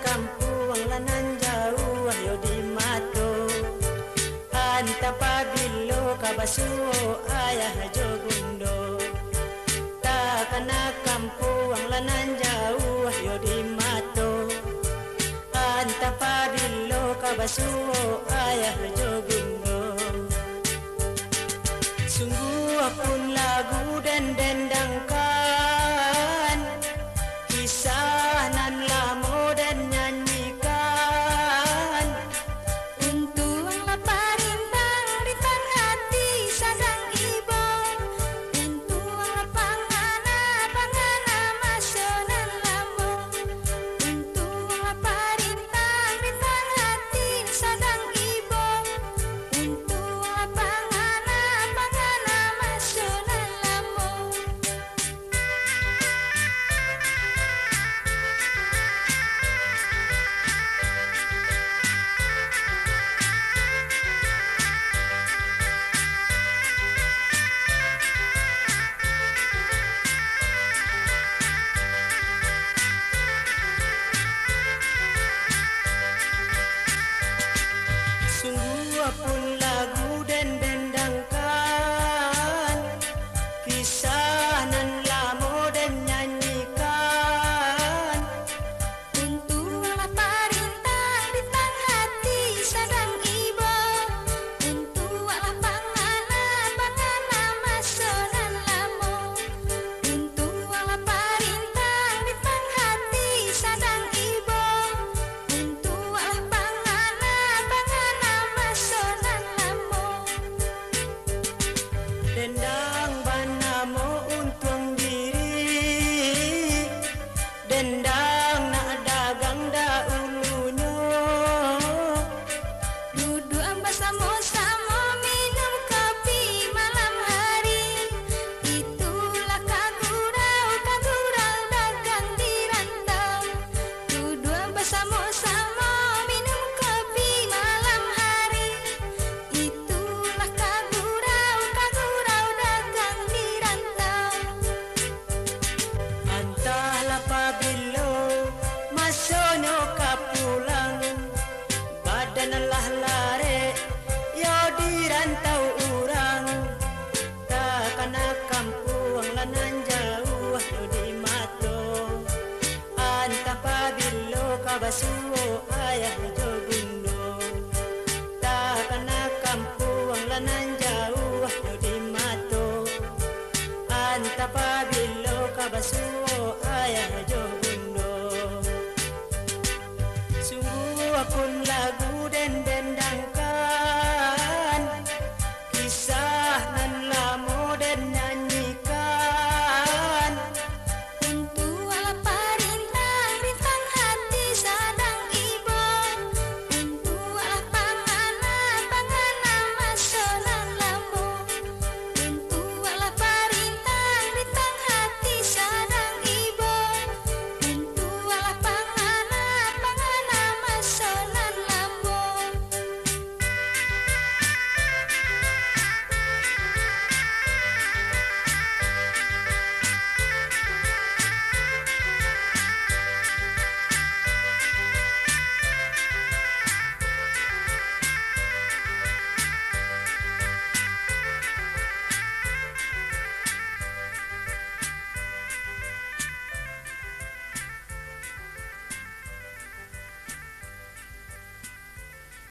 kampuang lanan jauh ayo di mato anta pabilo kabasuo ayah jogundo takana kampuang lanan jauh ayo di mato anta pabilo kabasuo ayah jogundo sungguh pun lagu dan dendangkan kisah nan lamo dan nyanyikan untuk laparintang rintang hati sadang ibo untuk lapangana pangana masonan lamo untuk laparintang rintang hati sadang ibo untuk lapangana pangana masonan lamo. sungguh pun lagu dan dendangkan kisah nan lamo dan nyanyikan Untuk laparintang rintang hati sadang ibo untuk lapangana pangana masonan lamo untuk laparintang rintang hati sadang ibo untuk lapangana pangana masonan lamo. dendang banamo untung diri dendang nak dagang da ulunya Duduk bersama-sama minum kopi malam hari itulah kagurau dagang di rantau. Duduk bersama-sama minum kopi malam hari itulah kagurau dagang di rantau. antahlah pabilo masono kapulang badan lah lare yo di rantau urang takana kampuang lanan jauh yo di mato anta pabilo kabasuo ayah jogundo takana kampuang lanan jauh yo di mato anta pabilo kabasuo ayah jogundo sungguh pun lagu dan